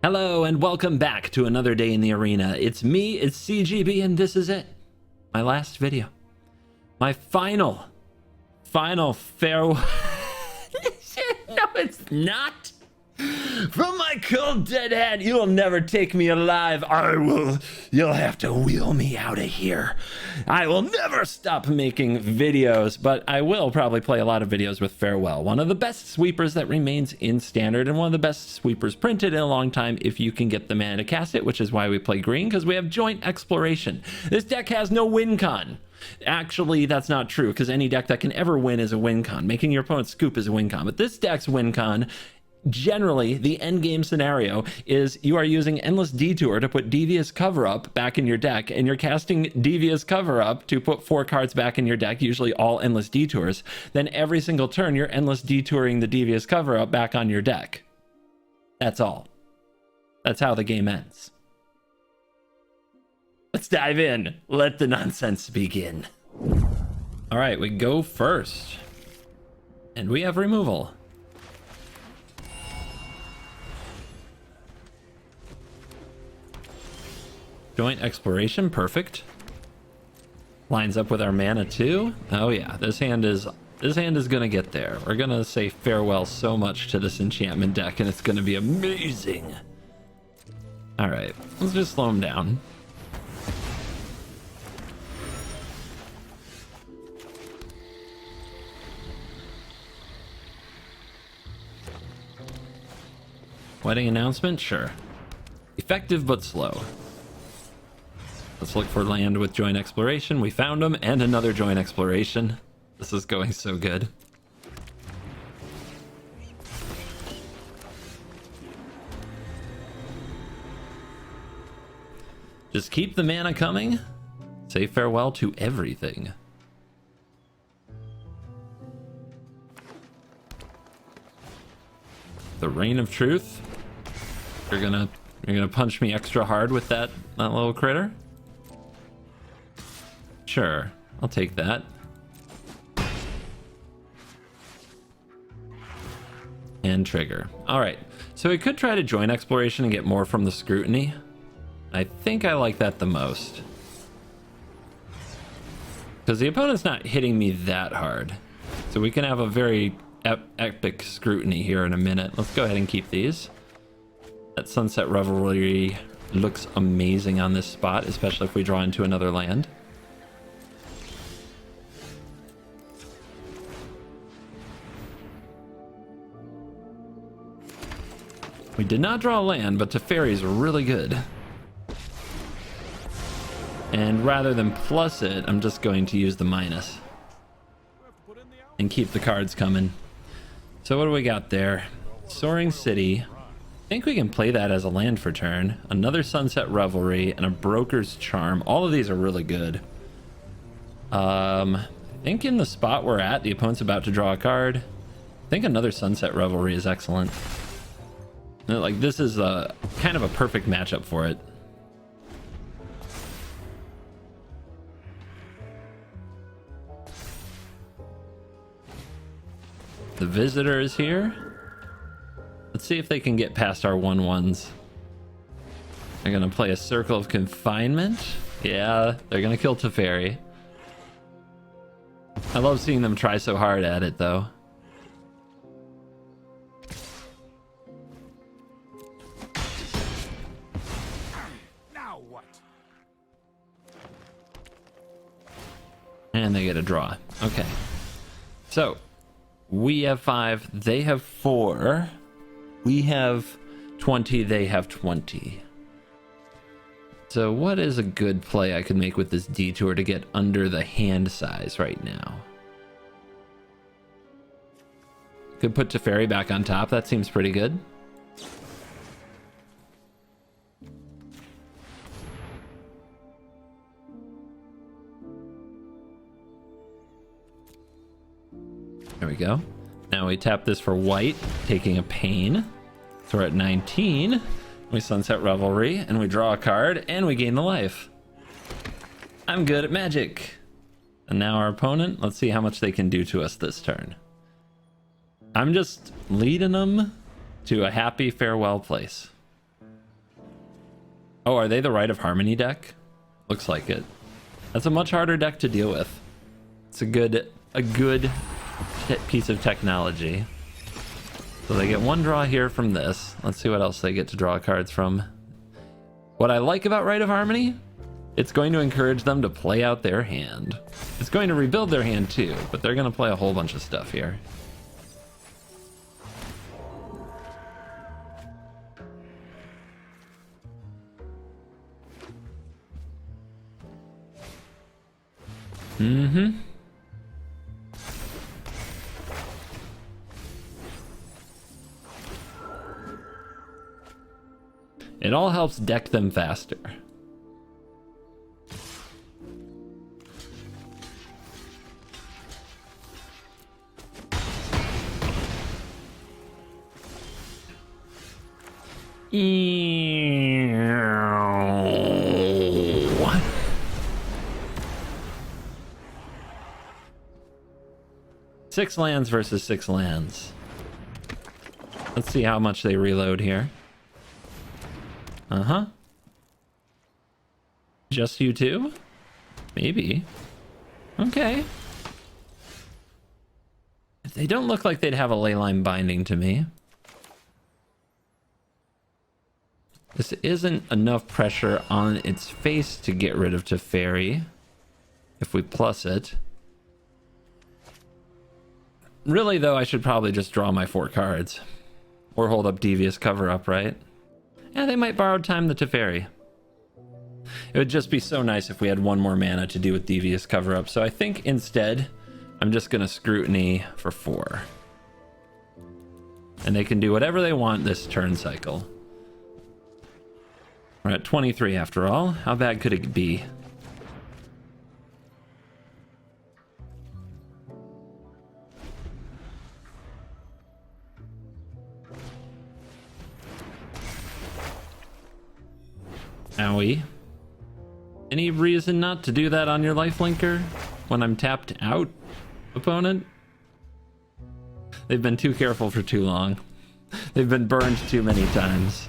Hello and welcome back to another day in the arena. It's me, it's CGB, and this is it. My last video. My final farewell. No, it's not. From my cold dead hand, you will never take me alive. You'll have to wheel me out of here. I will never stop making videos, but I will probably play a lot of videos with Farewell. One of the best sweepers that remains in standard, and one of the best sweepers printed in a long time if you can get the mana to cast it, which is why we play green, because we have joint exploration. This deck has no win con. Actually, that's not true, because any deck that can ever win is a win con. Making your opponent scoop is a win con, but this deck's win con, generally, the end game scenario is you are using Endless Detour to put Devious Cover Up back in your deck, and you're casting Devious Cover Up to put 4 cards back in your deck, usually all Endless Detours. Then every single turn, you're Endless Detouring the Devious Cover Up back on your deck. That's all. That's how the game ends. Let's dive in. Let the nonsense begin. All right, we go first. And we have removal. Joint exploration, perfect. Lines up with our mana too. Oh yeah, this hand is gonna get there. We're gonna say farewell so much to this enchantment deck, and it's gonna be amazing. All right, let's just slow him down. Wedding announcement, sure. Effective but slow. Let's look for land with joint exploration. We found them, and another joint exploration. This is going so good. Just keep the mana coming. Say farewell to everything. The Reign of Truth. You're gonna punch me extra hard with that little critter? Sure, I'll take that. And trigger. All right, so we could try to join exploration and get more from the scrutiny. I think I like that the most, because the opponent's not hitting me that hard. So we can have a very epic scrutiny here in a minute. Let's go ahead and keep these. That Sunset Revelry looks amazing on this spot, especially if we draw into another land. We did not draw a land, but Teferi is really good. And rather than plus it, I'm just going to use the minus and keep the cards coming. So what do we got there? Soaring City. I think we can play that as a land for turn. Another Sunset Revelry and a Broker's Charm. All of these are really good. I think in the spot we're at, the opponent's about to draw a card. I think another Sunset Revelry is excellent. Like, this is a kind of a perfect matchup for it. The Visitor is here. Let's see if they can get past our 1/1s. They're gonna play a Circle of Confinement. Yeah, they're gonna kill Teferi. I love seeing them try so hard at it, though. And they get a draw. Okay. So, we have 5, they have 4. We have 20, they have 20. So what is a good play I could make with this detour to get under the hand size right now? Could put Teferi back on top. That seems pretty good. There we go. Now we tap this for white, taking a pain. So we're at 19. We Sunset Revelry, and we draw a card, and we gain the life. I'm good at Magic. And now our opponent, let's see how much they can do to us this turn. I'm just leading them to a happy farewell place. Oh, are they the Rite of Harmony deck? Looks like it. That's a much harder deck to deal with. It's a good piece of technology. So they get one draw here from this. Let's see what else they get to draw cards from. What I like about Rite of Harmony, it's going to encourage them to play out their hand. It's going to rebuild their hand too, but they're going to play a whole bunch of stuff here. Mm-hmm. It all helps deck them faster. Six lands versus 6 lands. Let's see how much they reload here. Uh-huh. Just you two? Maybe. Okay. They don't look like they'd have a leyline binding to me. This isn't enough pressure on its face to get rid of Teferi. If we plus it. Really, though, I should probably just draw my 4 cards. Or hold up Devious Cover-Up, right? Yeah, they might borrow time the Teferi. It would just be so nice if we had 1 more mana to do with Devious Cover-Up. So I think instead, I'm just going to Scrutiny for 4. And they can do whatever they want this turn cycle. We're at 23 after all. How bad could it be? Owie. Any reason not to do that on your lifelinker when I'm tapped out, opponent? They've been too careful for too long. They've been burned too many times.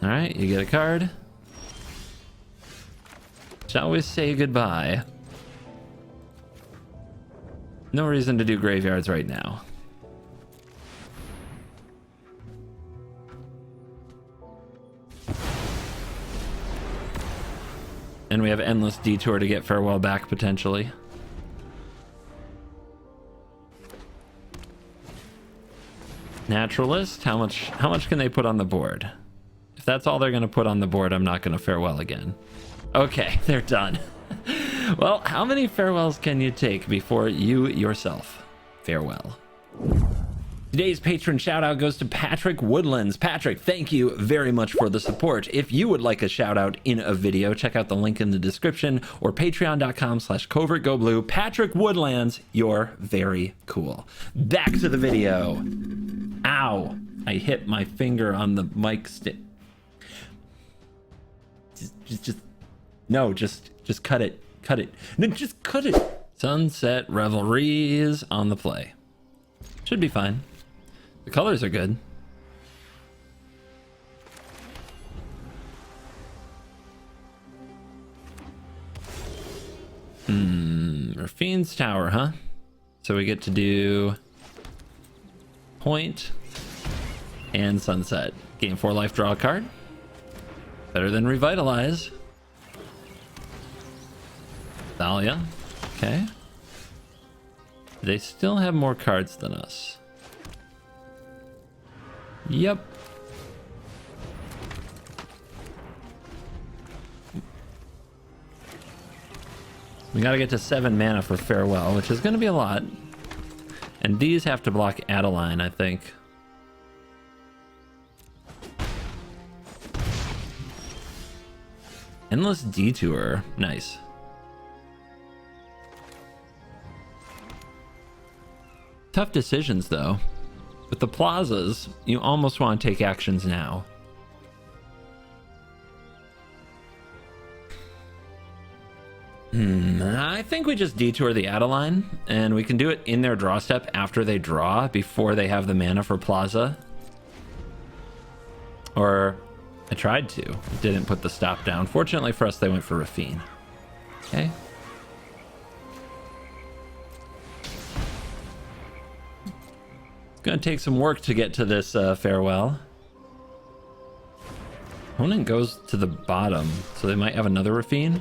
Alright, you get a card. Shall we say goodbye? No reason to do graveyards right now. And we have Endless Detour to get Farewell back, potentially. Naturalist, how much can they put on the board? If that's all they're going to put on the board, I'm not going to Farewell again. Okay, they're done. Well, how many farewells can you take before you yourself farewell? Today's patron shout out goes to Patrick Woodlands. Patrick, thank you very much for the support. If you would like a shout out in a video, check out the link in the description or patreon.com/covertgoblue. Patrick Woodlands, you're very cool. Back to the video. Ow, I hit my finger on the mic stick. Just cut it. Cut it. No, just cut it. Sunset Revelries on the play. Should be fine. The colors are good. Raffine's Tower, huh? So we get to do Point and Sunset. Gain 4 life, draw a card. Better than Revitalize. Thalia. Okay. They still have more cards than us. Yep. We gotta get to 7 mana for Farewell, which is gonna be a lot. And these have to block Adeline, I think. Endless Detour. Nice. Tough decisions, though. With the plazas, you almost want to take actions now. I think we just detour the Adeline, and we can do it in their draw step after they draw, before they have the mana for Plaza. Or I tried to. It didn't put the stop down. Fortunately for us, they went for Rafine. Okay. It's going to take some work to get to this farewell. Opponent goes to the bottom, so they might have another Rafine.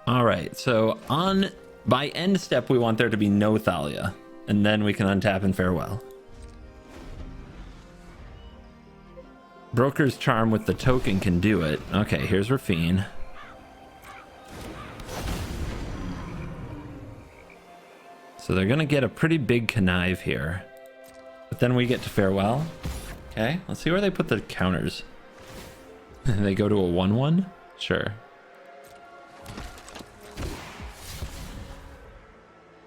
All right, so by end step, we want there to be no Thalia, and then we can untap and farewell. Broker's Charm with the token can do it. Okay, here's Rafine. So they're gonna get a pretty big connive here, but then we get to farewell. Okay, let's see where they put the counters. They go to a 1/1? Sure.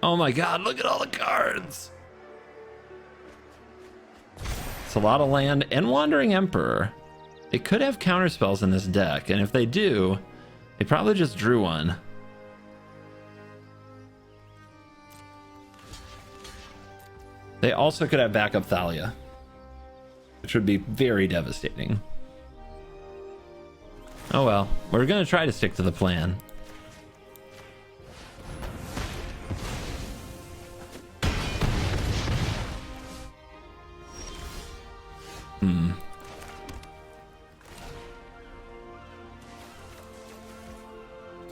Oh my god, look at all the cards! It's a lot of land and Wandering Emperor. They could have counter spells in this deck, and if they do, they probably just drew one. They also could have backup Thalia, which would be very devastating. Oh well, we're gonna try to stick to the plan.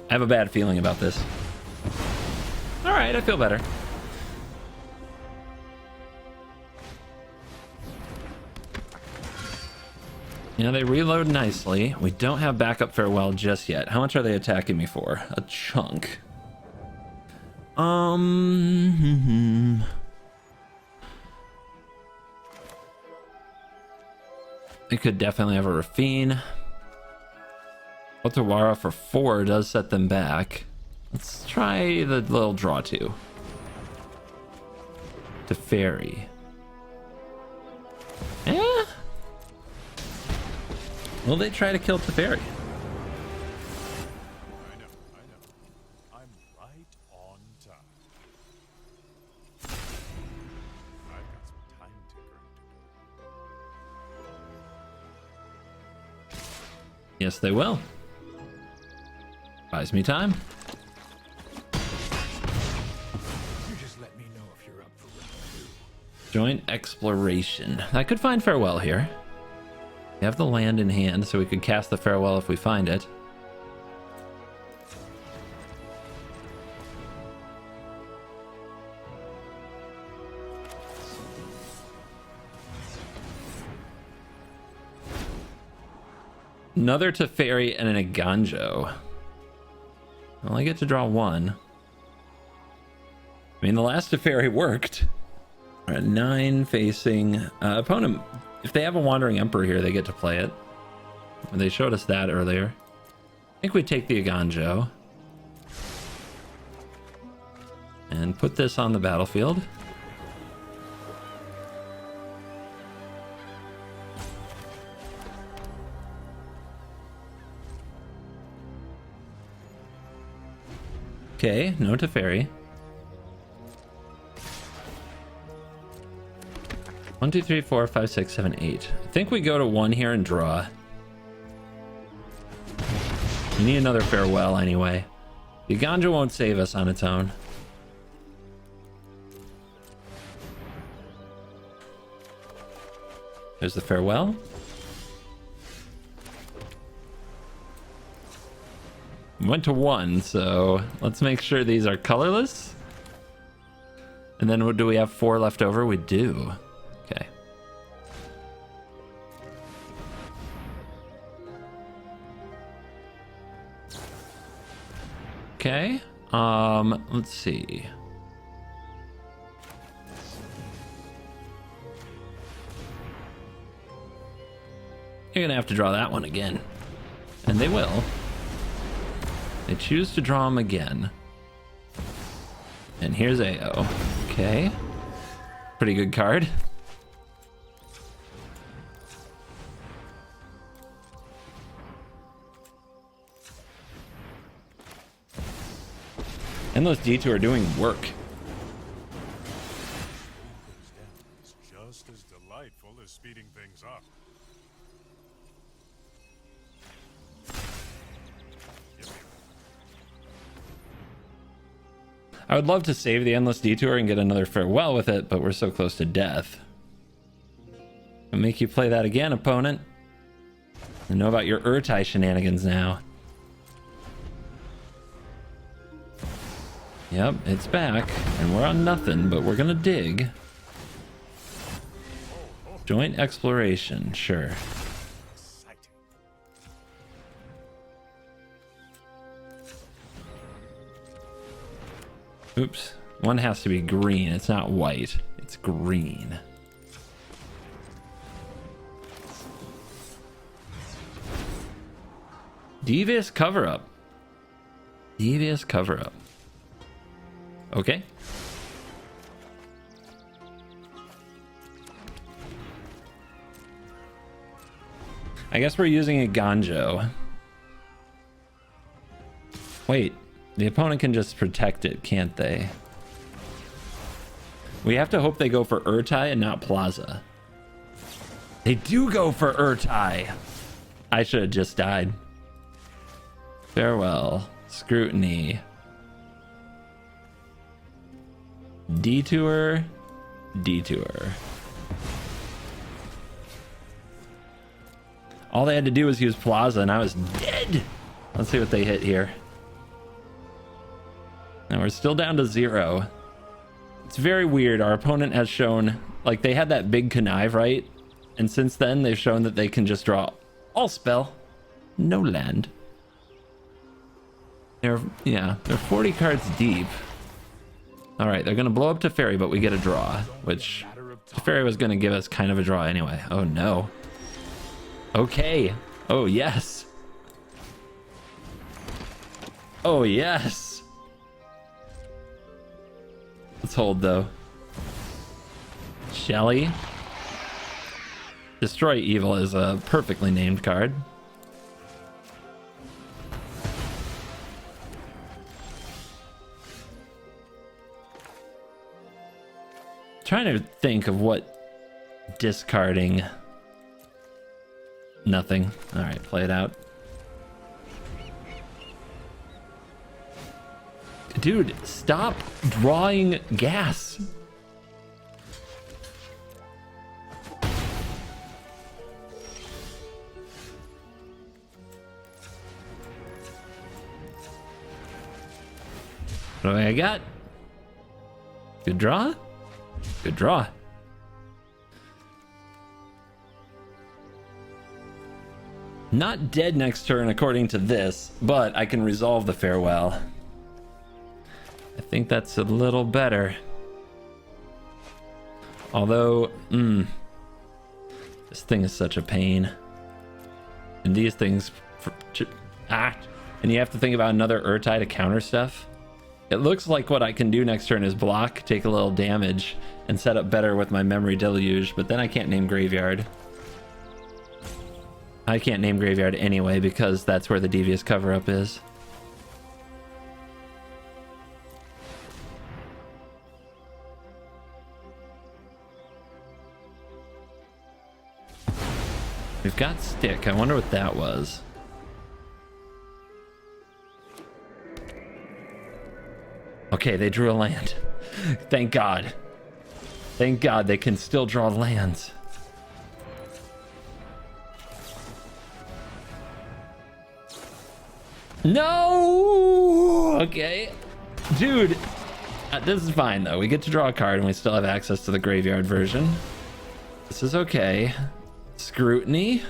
I have a bad feeling about this. All right, I feel better. You know, they reload nicely. We don't have backup farewell just yet. How much are they attacking me for? A chunk. They could definitely have a Rafine. Otawara for 4 does set them back. Let's try the little draw 2. To Fairy. Eh? Will they try to kill Teferi? I know. I'm right on time. I've got some time tinkering to do. Yes, they will. Buys me time. You just let me know if you're up for round 2. Joint exploration. I could find farewell here. We have the land in hand, so we could cast the farewell if we find it. Another Teferi and an Aganjo. I only get to draw 1. I mean, the last Teferi worked. We're at 9 facing opponent. If they have a Wandering Emperor here, they get to play it. They showed us that earlier. I think we take the Aganjo and put this on the battlefield. Okay, no Teferi. 1, 2, 3, 4, 5, 6, 7, 8. I think we go to 1 here and draw. We need another farewell anyway. The Aganjo won't save us on its own. There's the farewell. Went to 1, so let's make sure these are colorless. And then what do we have? 4 left over? We do. Okay. Okay. Let's see. You're gonna have to draw that one again. And they will. They choose to draw them again. And here's AO. Okay. Pretty good card. Endless Detour doing work. It's just as delightful as speeding things up. I would love to save the Endless Detour and get another farewell with it, but we're so close to death. I'll make you play that again, opponent. I know about your Urtai shenanigans now. Yep, it's back, and we're on nothing, but we're gonna dig. Joint exploration, sure. Oops, one has to be green. It's not white, it's green. Devious cover-up. Devious cover-up. Okay. I guess we're using a Ganjo. Wait, the opponent can just protect it, can't they? We have to hope they go for Urtai and not Plaza. They do go for Urtai. I should have just died. Farewell. Scrutiny. Detour. Detour. All they had to do was use Plaza and I was dead. Let's see what they hit here. And we're still down to 0. It's very weird. Our opponent has shown, like, they had that big connive, right? And since then, they've shown that they can just draw all spell, no land. They're 40 cards deep. All right, they're going to blow up Teferi, but we get a draw, which Teferi was going to give us kind of a draw anyway. Oh, no. Okay. Oh, yes. Oh, yes. Let's hold, though. Shelly. Destroy Evil is a perfectly named card. Trying to think of what discarding. Nothing. All right, play it out. Dude, stop drawing gas. What do I got? Good draw? Good draw. Not dead next turn according to this, but I can resolve the farewell. I think that's a little better. Although, this thing is such a pain. And these things, and you have to think about another Urtai to counter stuff. It looks like what I can do next turn is block, take a little damage, and set up better with my Memory Deluge, but then I can't name Graveyard. I can't name Graveyard anyway because that's where the Devious cover-up is. We've got Stick. I wonder what that was. Okay, they drew a land. Thank God. Thank God they can still draw lands. No! Okay. Dude, this is fine though. We get to draw a card and we still have access to the graveyard version. This is okay. Scrutiny.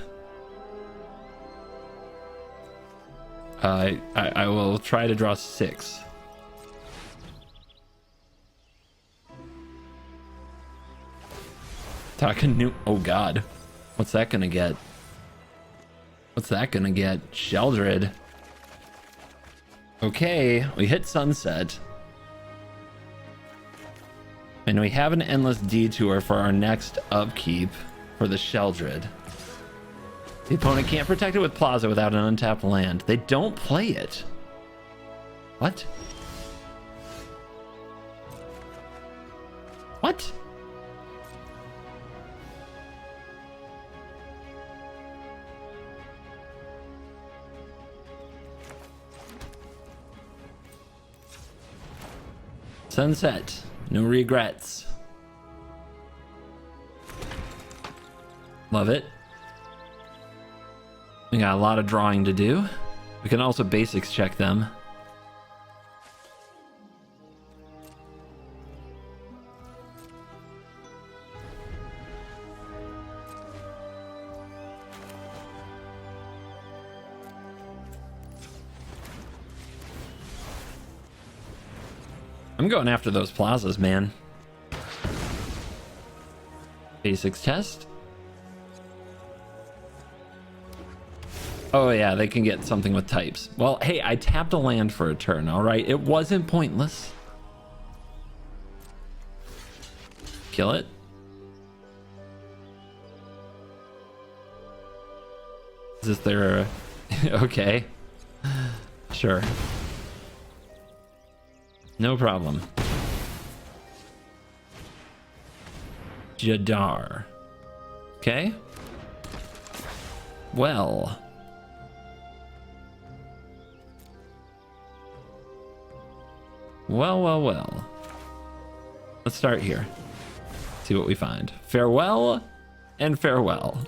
I will try to draw 6. Talking new. Oh God, what's that gonna get? What's that gonna get? Sheldred. Okay, we hit Sunset. And we have an Endless Detour for our next upkeep for the Sheldred. The opponent can't protect it with Plaza without an untapped land. They don't play it. What? What? Sunset. No regrets. Love it. We got a lot of drawing to do. We can also basics check them. I'm going after those plazas, man. Basics test. Oh yeah, they can get something with types. Well, hey, I tapped a land for a turn, all right? It wasn't pointless. Kill it. Is this their... okay. Sure. No problem. Jadar. Okay. Well. Well. Let's start here. See what we find. Farewell and farewell.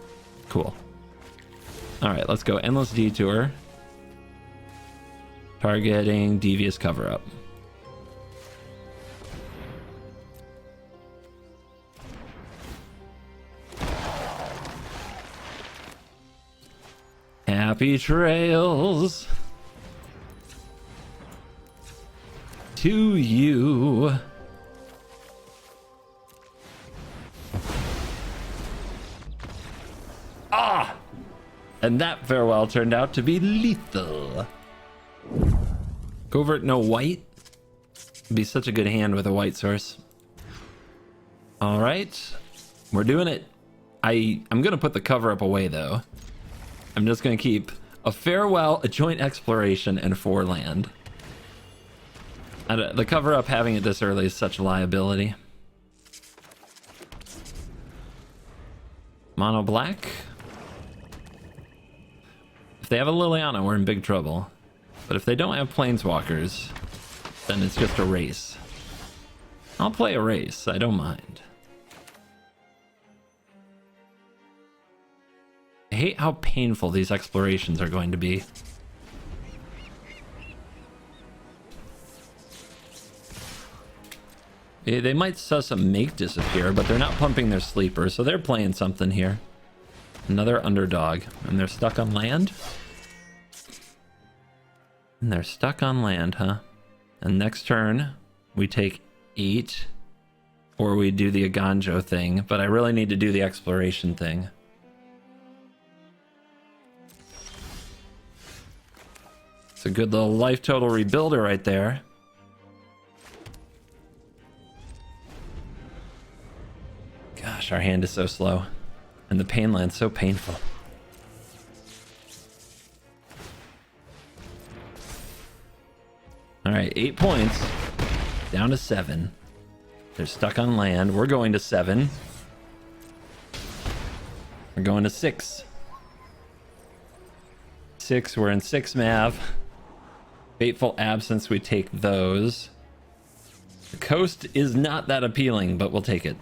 Cool. All right, let's go. Endless Detour. Targeting Devious Cover-Up. Happy trails to you. Ah! And that farewell turned out to be lethal. Covert no white. Would be such a good hand with a white source. All right. We're doing it. I'm going to put the cover up away though. I'm just going to keep a farewell, a joint exploration, and 4 land. The cover up having it this early is such a liability. Mono black. If they have a Liliana, we're in big trouble. But if they don't have planeswalkers, then it's just a race. I'll play a race, I don't mind. I hate how painful these explorations are going to be. They might suss a make disappear, but they're not pumping their sleeper, so they're playing something here. Another underdog, and they're stuck on land? And they're stuck on land, huh? And next turn, we take 8, or we do the Aganjo thing, but I really need to do the exploration thing. It's a good little life total rebuilder right there. Gosh, our hand is so slow. And the pain land's so painful. Alright, 8 points. Down to 7. They're stuck on land. We're going to 7. We're going to 6. 6, we're in 6 Mav. Fateful Absence, we take those. The coast is not that appealing, but we'll take it.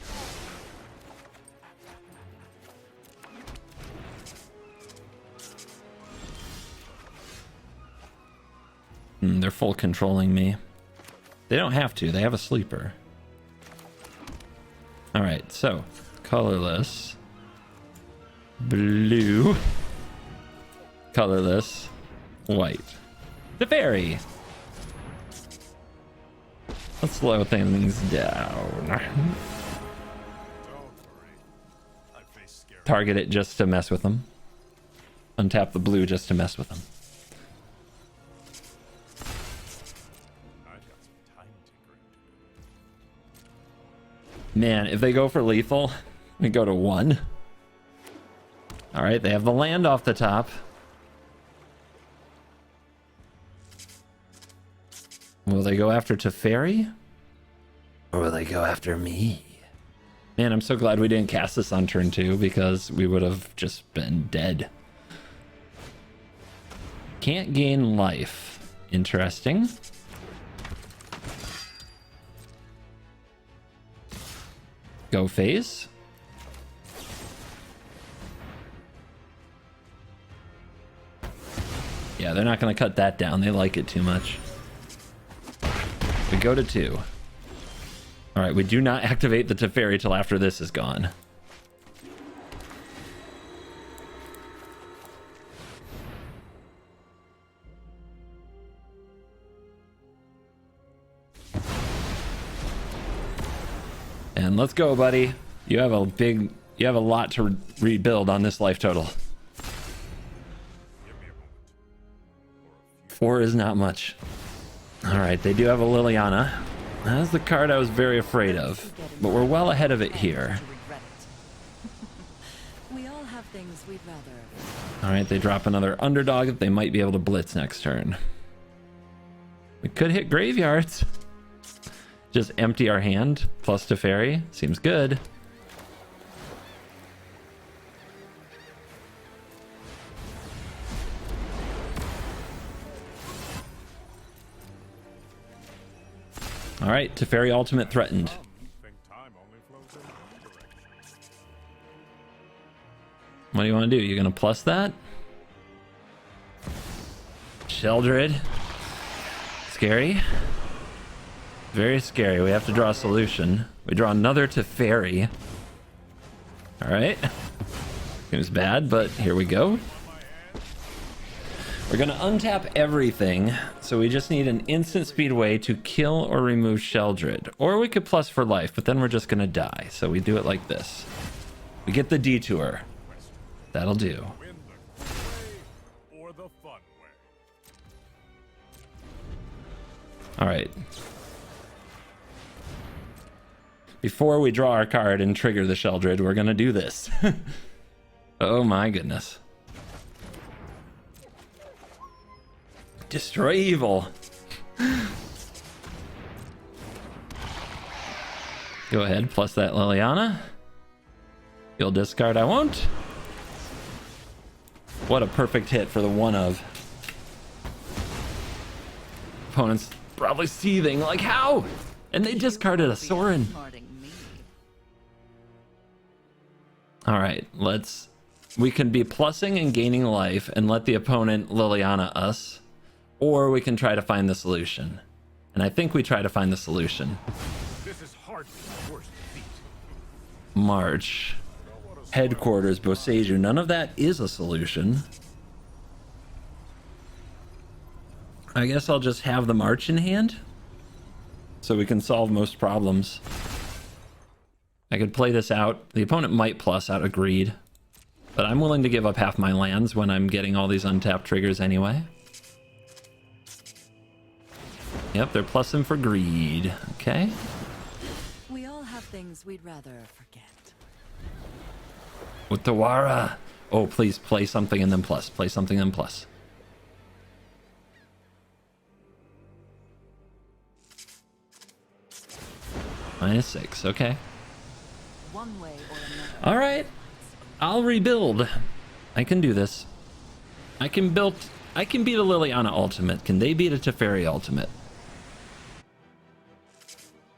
They're full controlling me. They don't have to, they have a sleeper. Alright, so colorless. Blue. Colorless. White. The fairy. Let's slow things down. Don't worry. I face scary. Target it just to mess with them. Untap the blue just to mess with them. I've got some time tinkering to do. Man, if they go for lethal, we go to 1. Alright, they have the land off the top. Will they go after Teferi? Or will they go after me? Man, I'm so glad we didn't cast this on turn 2 because we would have just been dead. Can't gain life. Interesting. Go phase. Yeah, they're not going to cut that down. They like it too much. We go to 2. All right, we do not activate the Teferi till after this is gone. And let's go, buddy. You have a lot to rebuild on this life total. 4 is not much. All right, they do have a Liliana. That's the card I was very afraid of, but we're well ahead of it here. We all have things we'd rather. All right, they drop another underdog that they might be able to blitz next turn. We could hit graveyards. Just empty our hand plus Teferi. Seems good. All right, Teferi ultimate threatened. What do you want to do? You're going to plus that? Sheldred. Scary. Very scary. We have to draw a solution. We draw another Teferi. All right. Seems bad, but here we go. We're going to untap everything, so we just need an instant speed way to kill or remove Sheldred. Or we could plus for life, but then we're just going to die. So we do it like this. We get the detour. That'll do. All right. Before we draw our card and trigger the Sheldred, we're going to do this. Oh my goodness. Destroy evil. Go ahead, plus that Liliana. You'll discard, I won't. What a perfect hit for the one of. Opponent's probably seething, like how? And they discarded a Sorin. All right, we can be plussing and gaining life and let the opponent Liliana us. Or we can try to find the solution. And I think we try to find the solution. This is hardly my worst defeat. March. Headquarters, Boseiju. None of that is a solution. I guess I'll just have the March in hand. So we can solve most problems. I could play this out. The opponent might plus out, agreed. But I'm willing to give up half my lands when I'm getting all these untapped triggers anyway. Yep, they're plussing for greed. Okay. We all have things we'd rather forget. Utawara. Oh, please play something and then plus. Play something and plus. -6. Okay. One way or another. All right. I'll rebuild. I can do this. I can beat a Liliana ultimate. Can they beat a Teferi ultimate?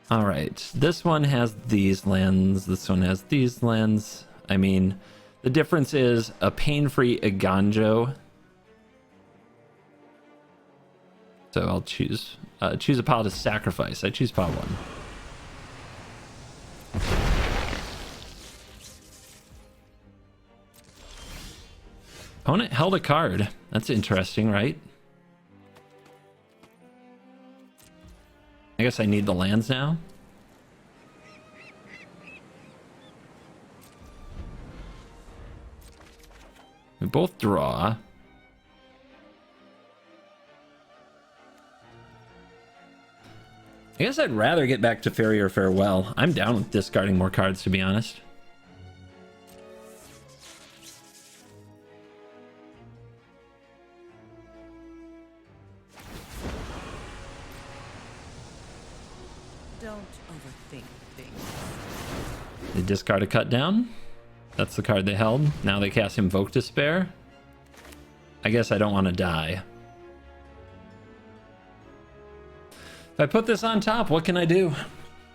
All right. This one has these lands. This one has these lands. I mean, the difference is a pain-free Iganjo. So I'll choose a pile to sacrifice. I choose pile 1. Opponent held a card. That's interesting, right? I guess I need the lands now. We both draw. I guess I'd rather get back to Fairy or Farewell. I'm down with discarding more cards, to be honest. Don't overthink things. They discard a cut down. That's the card they held. Now they cast Invoke Despair. I guess I don't want to die. If I put this on top, what can I do?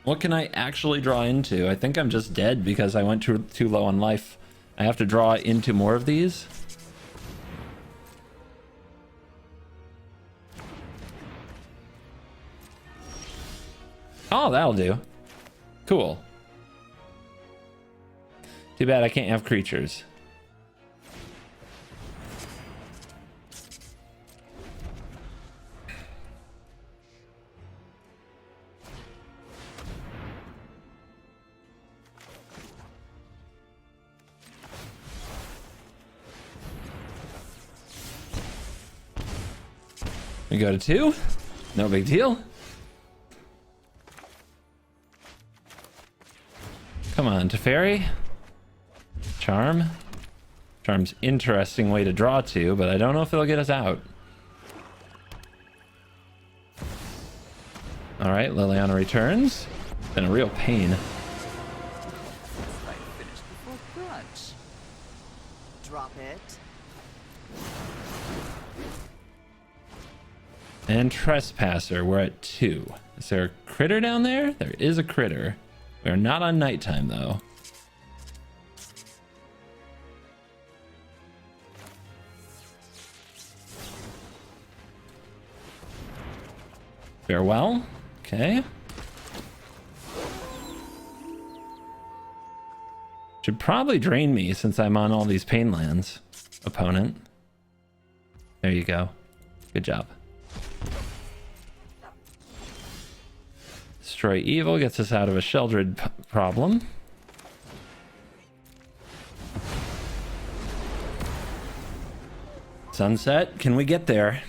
What can I actually draw into? I think I'm just dead because I went too low on life. I have to draw into more of these. Oh, that'll do. Cool. Too bad I can't have creatures. We go to 2. No big deal. Come on, Teferi. Charm. Charm's interesting way to draw to, but I don't know if it'll get us out. Alright, Liliana returns. Been a real pain. Like finished before brunch. Drop it. And Trespasser, we're at 2. Is there a critter down there? There is a critter. We're not on nighttime, though. Farewell. Okay. Should probably drain me since I'm on all these pain lands, opponent. There you go. Good job. Destroy Evil gets us out of a Sheldred problem. Sunset, can we get there?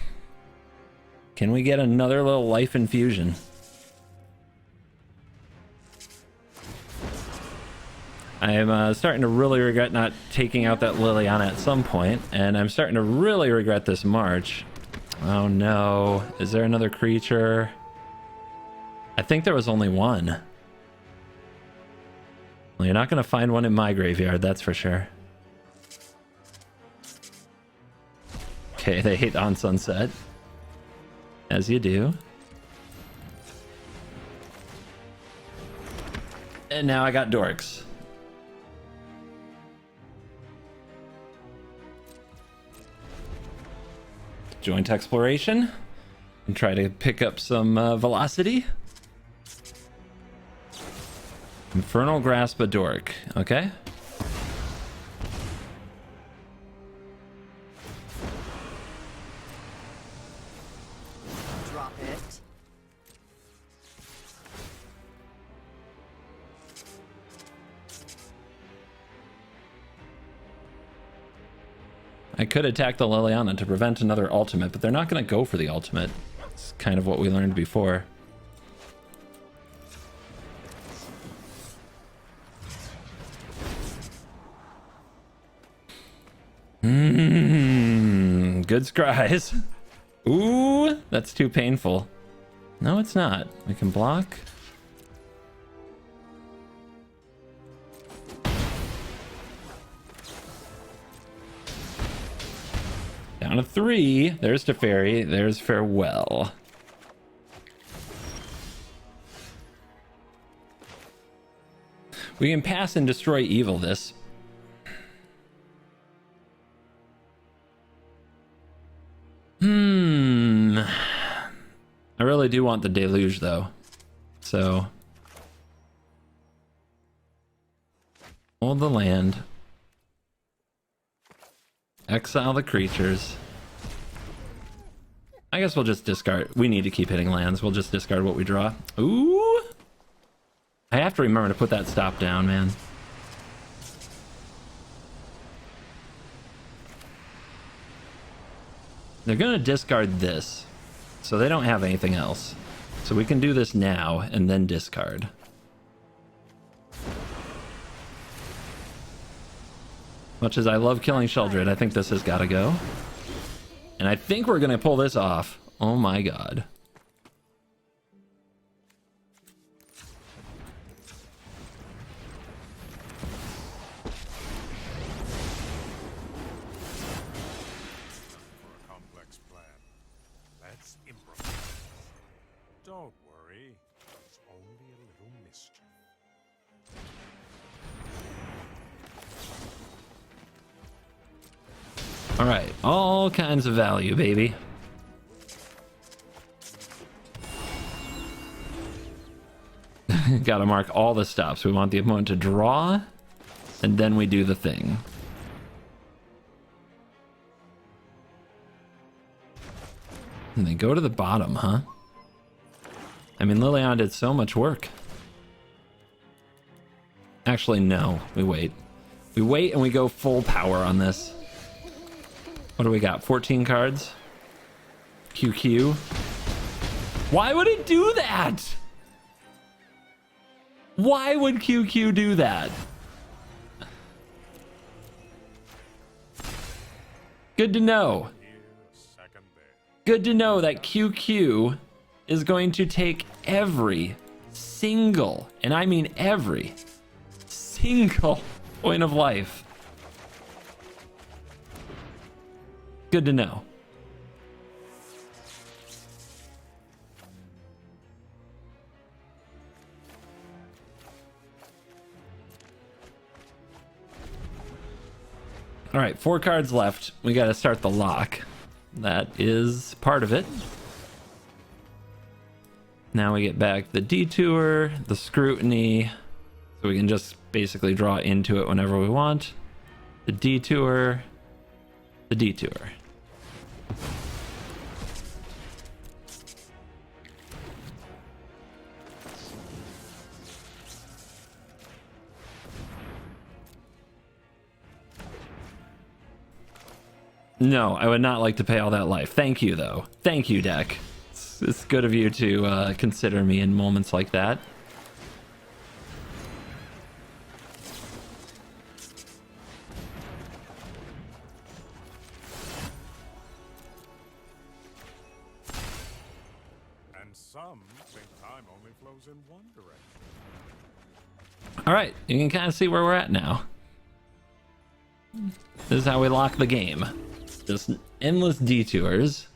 Can we get another little life infusion? I'm starting to really regret not taking out that Liliana at some point, and I'm starting to really regret this March. Oh no, is there another creature? I think there was only one. Well, you're not going to find one in my graveyard, that's for sure. Okay, they hate on Sunset. As you do. And now I got Dorks. Joint exploration. And try to pick up some velocity. Infernal Grasp a Dork. Okay. Drop it. I could attack the Liliana to prevent another ultimate, but they're not going to go for the ultimate. It's kind of what we learned before. Good scries. Ooh, that's too painful. No, it's not. We can block. Down to 3. There's Teferi. There's Farewell. We can pass and destroy evil this. I really do want the deluge though. So hold the land. Exile the creatures. I guess we'll just discard. We need to keep hitting lands. We'll just discard what we draw. Ooh. I have to remember to put that stop down, man. They're going to discard this. So they don't have anything else. So we can do this now and then discard. Much as I love killing Sheldred, I think this has got to go. And I think we're going to pull this off. Oh my god. worry. It's only a little mischief. All right, all kinds of value, baby. Gotta mark all the stops. We want the opponent to draw, and then we do the thing. And they go to the bottom, huh? I mean, Liliana did so much work. Actually, no. We wait. We wait and we go full power on this. What do we got? 14 cards? QQ. Why would it do that? Why would QQ do that? Good to know. Good to know that QQ is going to take every single, and I mean every single point of life. Good to know. All right, 4 cards left. We got to start the lock. That is part of it. Now we get back the detour, the scrutiny, so we can just basically draw into it whenever we want. The detour, the detour. No, I would not like to pay all that life. Thank you, though. Thank you, deck. It's good of you to consider me in moments like that. And some think time only flows in one direction. All right, you can kind of see where we're at now. This is how we lock the game. Just endless detours.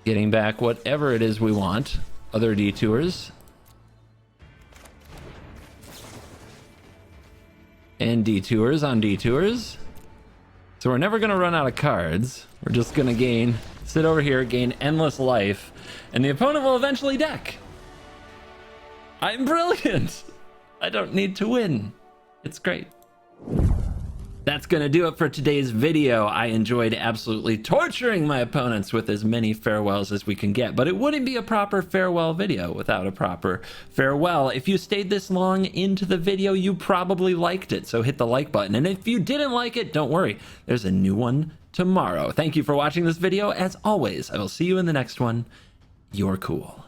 Getting back whatever it is we want. Other detours. And detours on detours. So we're never going to run out of cards. We're just going to sit over here, gain endless life, and the opponent will eventually deck. I'm brilliant. I don't need to win. It's great. That's gonna do it for today's video. I enjoyed absolutely torturing my opponents with as many farewells as we can get, but it wouldn't be a proper farewell video without a proper farewell. If you stayed this long into the video, you probably liked it, so hit the like button. And if you didn't like it, don't worry, there's a new one tomorrow. Thank you for watching this video. As always, I will see you in the next one. You're cool.